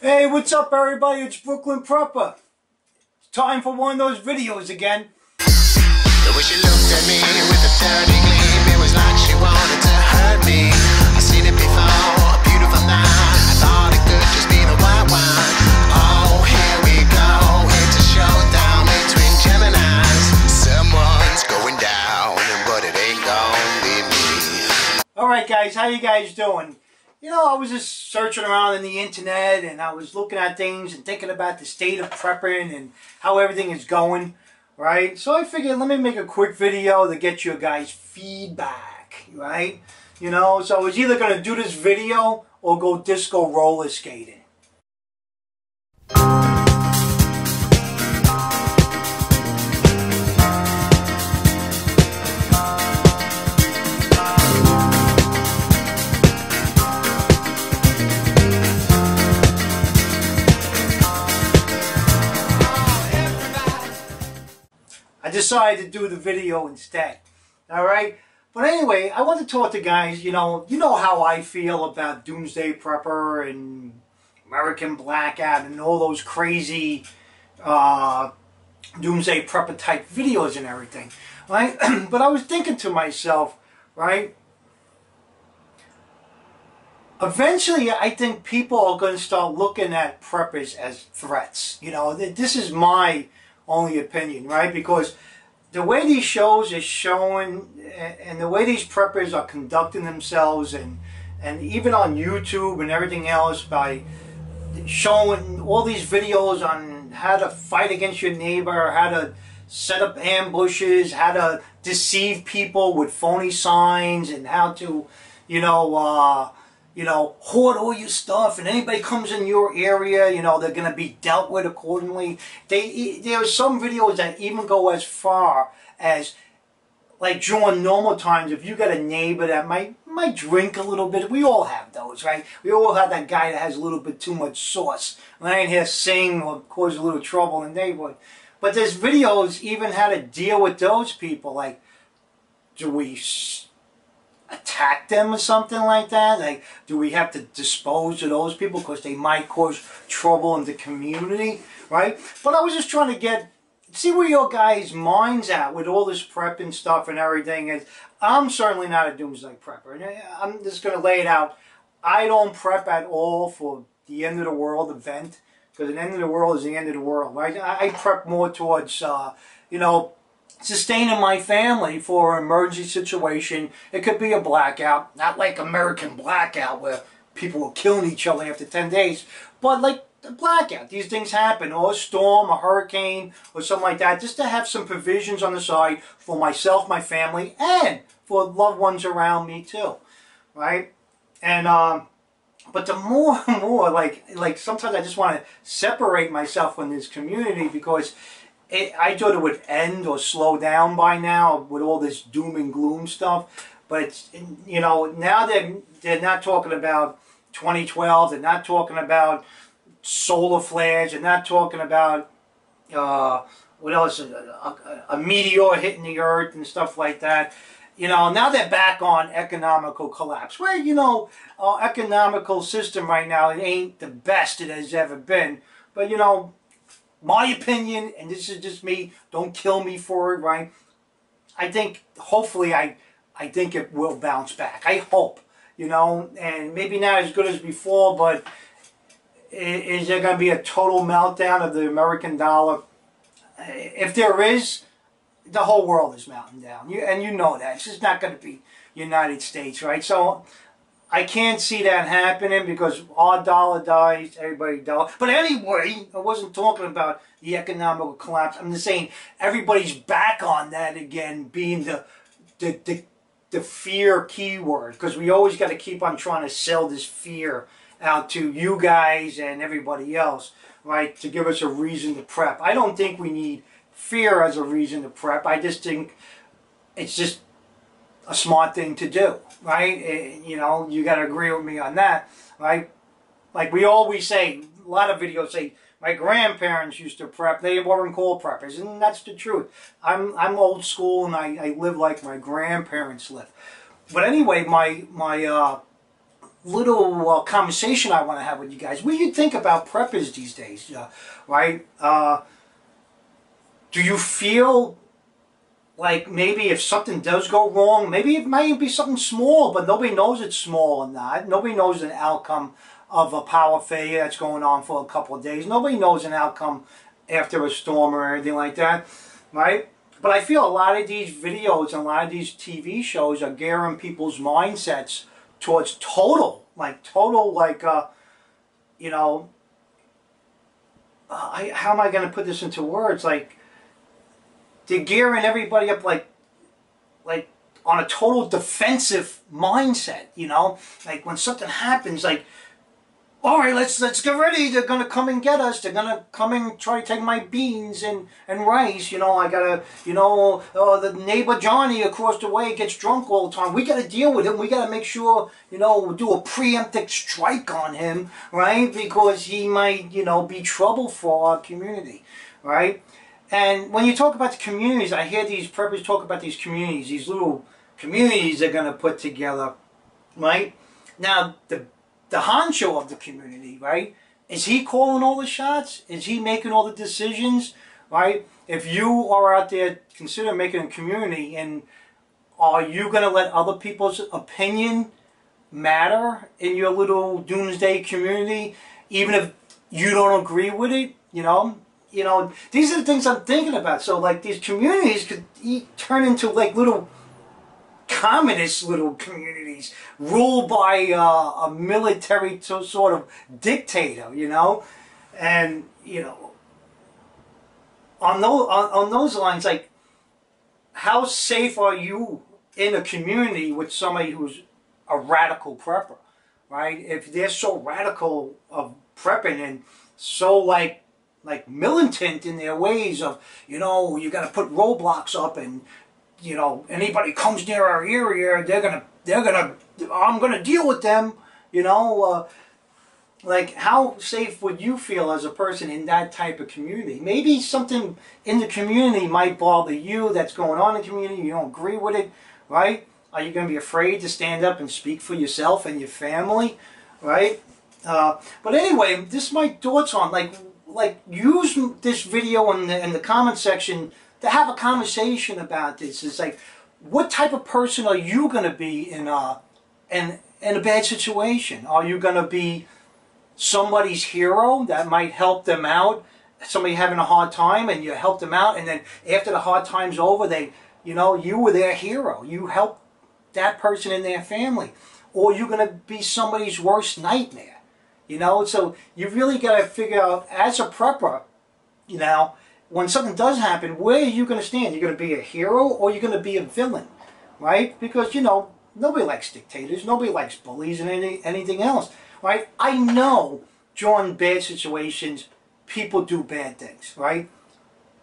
Hey, what's up everybody? It's Brooklyn Prepper. It's time for one of those videos again. The way she looked at me with a dirty gleam, it was like she wanted to hurt me. I seen it before, a beautiful night. I thought it could just be the white wine. Oh, here we go, it's a showdown between Geminis. Someone's going down, but it ain't gonna be me. Alright guys, how you guys doing? You know, I was just searching around on the internet and I was looking at things and thinking about the state of prepping and how everything is going, right? So I figured let me make a quick video to get you guys feedback, right? You know, so I was either going to do this video or go disco roller skating. I decided to do the video instead, alright? But anyway, I want to talk to guys, you know how I feel about Doomsday Prepper and American Blackout and all those crazy Doomsday Prepper type videos and everything, right? But I was thinking to myself, right? Eventually, I think people are going to start looking at preppers as threats. You know, this is my only opinion, right? Because the way these shows are showing and the way these preppers are conducting themselves and even on YouTube and everything else by showing all these videos on how to fight against your neighbor, how to set up ambushes, how to deceive people with phony signs, and how to, hoard all your stuff, and anybody comes in your area, they're going to be dealt with accordingly. There are some videos that even go as far as, like during normal times, if you got a neighbor that might drink a little bit, we all have those, right? We all have that guy that has a little bit too much sauce. And I ain't here sing or cause a little trouble in the neighborhood. But there's videos even how to deal with those people, like, do we attack them or something like that? Like, do we have to dispose of those people because they might cause trouble in the community, right? But I was just trying to see where your guys' minds at with all this prepping stuff and everything. And I'm certainly not a Doomsday Prepper. And I'm just going to lay it out. I don't prep at all for the end of the world event, because the end of the world is the end of the world, right? I prep more towards, sustaining my family for an emergency situation. It could be a blackout, not like American Blackout where people were killing each other after 10 days, but like a blackout. These things happen, or a storm, a hurricane, or something like that, just to have some provisions on the side for myself, my family, and for loved ones around me too, right? And but the more and more, like sometimes I just want to separate myself from this community, because I thought it would end or slow down by now with all this doom and gloom stuff. But it's, now they're not talking about 2012. They're not talking about solar flares. They're not talking about what else? A meteor hitting the earth and stuff like that. Now they're back on economical collapse, where our economical system right now, it ain't the best it has ever been. But my opinion, and this is just me, don't kill me for it, right? I think, hopefully, I think it will bounce back. I hope, and maybe not as good as before, but is there going to be a total meltdown of the American dollar? If there is, the whole world is melting down, and you know that. It's just not going to be United States, right? So I can't see that happening, because our dollar dies, everybody dies. But anyway, I wasn't talking about the economical collapse. I'm just saying everybody's back on that again, being the fear keyword, because we always got to keep on trying to sell this fear out to you guys and everybody else, right, to give us a reason to prep. I don't think we need fear as a reason to prep. I just think it's just a smart thing to do, right? You got to agree with me on that, right? Like we always say, a lot of videos say, my grandparents used to prep. They weren't called preppers, and that's the truth. I'm old school, and I live like my grandparents lived. But anyway, my little conversation I want to have with you guys. What do you think about preppers these days, right? Do you feel like maybe if something does go wrong, maybe it might be something small, but nobody knows it's small or not. Nobody knows an outcome of a power failure that's going on for a couple of days. Nobody knows an outcome after a storm or anything like that, right? But I feel a lot of these videos and a lot of these TV shows are gearing people's mindsets towards total, you know, how am I going to put this into words? Like, they're gearing everybody up like on a total defensive mindset, you know? Like when something happens, like, all right, let's get ready. They're gonna come and get us. They're gonna come and try to take my beans and rice. You know, I gotta, you know, the neighbor Johnny across the way gets drunk all the time. We gotta deal with him. We gotta make sure, you know, do a preemptive strike on him, right? Because he might, you know, be trouble for our community, right? And when you talk about the communities, I hear these preppers talk about these communities, these little communities they're gonna put together, right? Now the honcho of the community, right? Is he calling all the shots? Is he making all the decisions, right? If you are out there, consider making a community, and are you going to let other people's opinion matter in your little doomsday community, even if you don't agree with it, you know? You know, these are the things I'm thinking about. So, like, these communities could turn into, like, little communist little communities ruled by a military sort of dictator, you know, and you know, on those lines, like, how safe are you in a community with somebody who's a radical prepper, right? If they're so radical of prepping and so like militant in their ways of, you know, you got to put roadblocks up, and you know, anybody comes near our area, I'm gonna deal with them, you know. Like, how safe would you feel as a person in that type of community? Maybe something in the community might bother you that's going on in the community, you don't agree with it, right? Are you gonna be afraid to stand up and speak for yourself and your family, right? But anyway, this is my thoughts on, like use this video in the comment section to have a conversation about this. It's like, what type of person are you going to be in a bad situation? Are you going to be somebody's hero that might help them out? Somebody having a hard time and you help them out, and then after the hard time's over, you know, you were their hero. You helped that person and their family. Or you're going to be somebody's worst nightmare. You know, so you really got to figure out, as a prepper, you know, when something does happen, where are you going to stand? You're going to be a hero, or you're going to be a villain, right? Because, you know, nobody likes dictators, nobody likes bullies and anything else, right? I know during bad situations, people do bad things, right?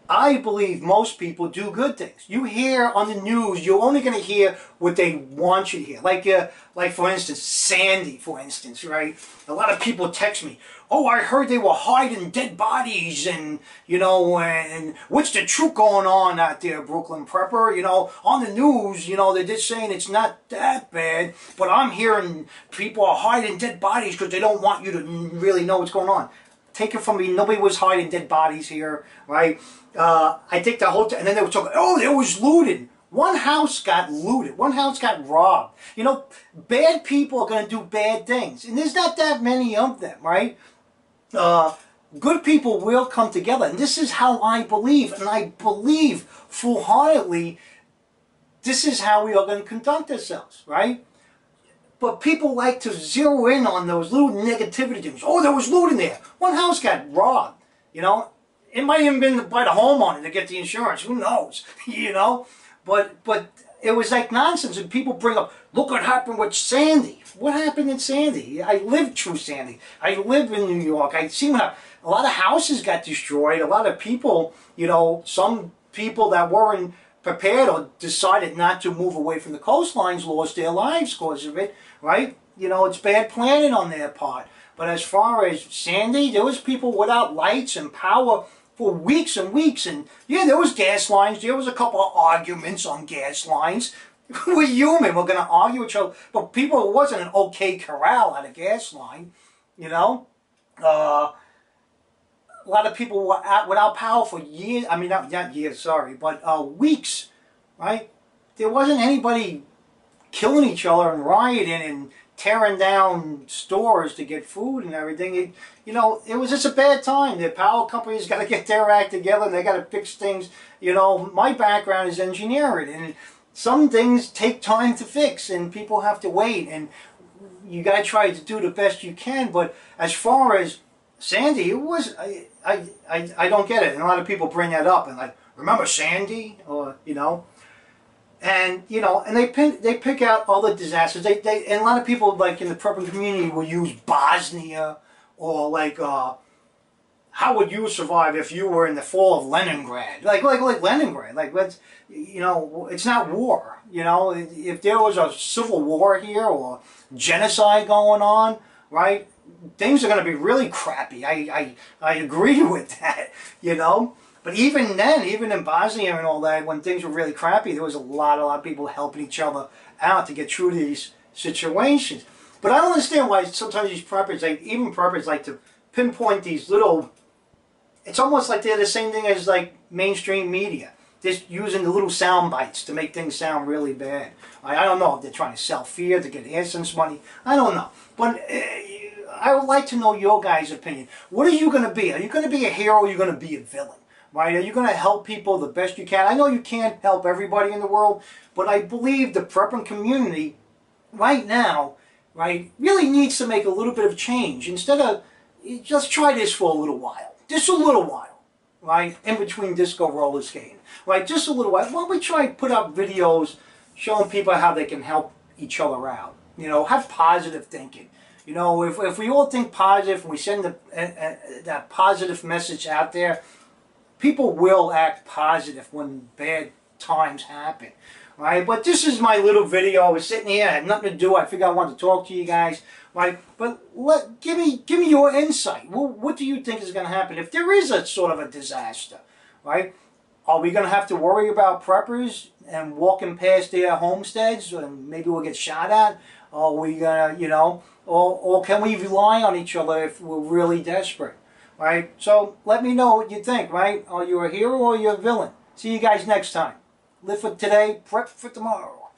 I believe most people do good things. You hear on the news, you're only going to hear what they want you to hear. Like for instance, Sandy, for instance, right? A lot of people text me, oh, I heard they were hiding dead bodies, and, you know, and what's the truth going on out there, Brooklyn Prepper? You know, on the news, you know, they're just saying it's not that bad, but I'm hearing people are hiding dead bodies because they don't want you to really know what's going on. Take it from me, nobody was hiding dead bodies here, right? I think the whole and then they were talking, oh, there was looting. One house got looted. One house got robbed. You know, bad people are going to do bad things. And there's not that many of them, right? Good people will come together. And this is how I believe. And I believe full-heartedly this is how we are going to conduct ourselves, right? But people like to zero in on those little negativity things. Oh, there was looting there. One house got robbed, you know. It might even been by the homeowner to get the insurance. Who knows? You know? But it was like nonsense. And people bring up, look what happened with Sandy. What happened in Sandy? I lived through Sandy. I live in New York. I've seen a lot of houses got destroyed. A lot of people, you know, some people that weren't prepared or decided not to move away from the coastlines lost their lives because of it, right? You know, it's bad planning on their part. But as far as Sandy, there was people without lights and power for weeks and weeks. And yeah, there was gas lines. There was a couple of arguments on gas lines. We're human. We're going to argue with each other. But people, it wasn't an OK Corral at a gas line, you know. A lot of people were without power for years. I mean, not years, sorry, but weeks, right? There wasn't anybody killing each other and rioting and tearing down stores to get food and everything. You know, it was just a bad time. The power companies got to get their act together and they got to fix things. You know, my background is engineering, and some things take time to fix and people have to wait, and you got to try to do the best you can. But as far as Sandy, it was, I don't get it. And a lot of people bring that up and like, remember Sandy? Or, you know. And you know, and they pick out all the disasters. And a lot of people like in the prepping community will use Bosnia, or like how would you survive if you were in the fall of Leningrad? Like Leningrad. Like, let's, you know, it's not war. You know, if there was a civil war here or genocide going on, right? Things are going to be really crappy. I agree with that. You know. But even then, even in Bosnia and all that, when things were really crappy, there was a lot of people helping each other out to get through these situations. But I don't understand why sometimes these preppers, even preppers, like to pinpoint these little, it's almost like they're the same thing as like mainstream media. Just using the little sound bites to make things sound really bad. I don't know if they're trying to sell fear to get AdSense money. I don't know. But I would like to know your guys' opinion. What are you going to be? Are you going to be a hero or are you going to be a villain? Right? Are you going to help people the best you can? I know you can't help everybody in the world, but I believe the prepping community right now, right, really needs to make a little bit of change. Instead of, just try this for a little while. Just a little while, right? In between disco roller skating. Right? Just a little while. Why don't we try and put up videos showing people how they can help each other out? You know, have positive thinking. You know, if we all think positive and we send that positive message out there, people will act positive when bad times happen, right? But this is my little video. I was sitting here, I had nothing to do. I figured I wanted to talk to you guys, right? But give me your insight. What do you think is going to happen if there is a sort of a disaster, right? Are we going to have to worry about preppers and walking past their homesteads and maybe we'll get shot at? Are we going to, you know, or can we rely on each other if we're really desperate? Right? So let me know what you think, right? Are you a hero or are you a villain? See you guys next time. Live for today, prep for tomorrow.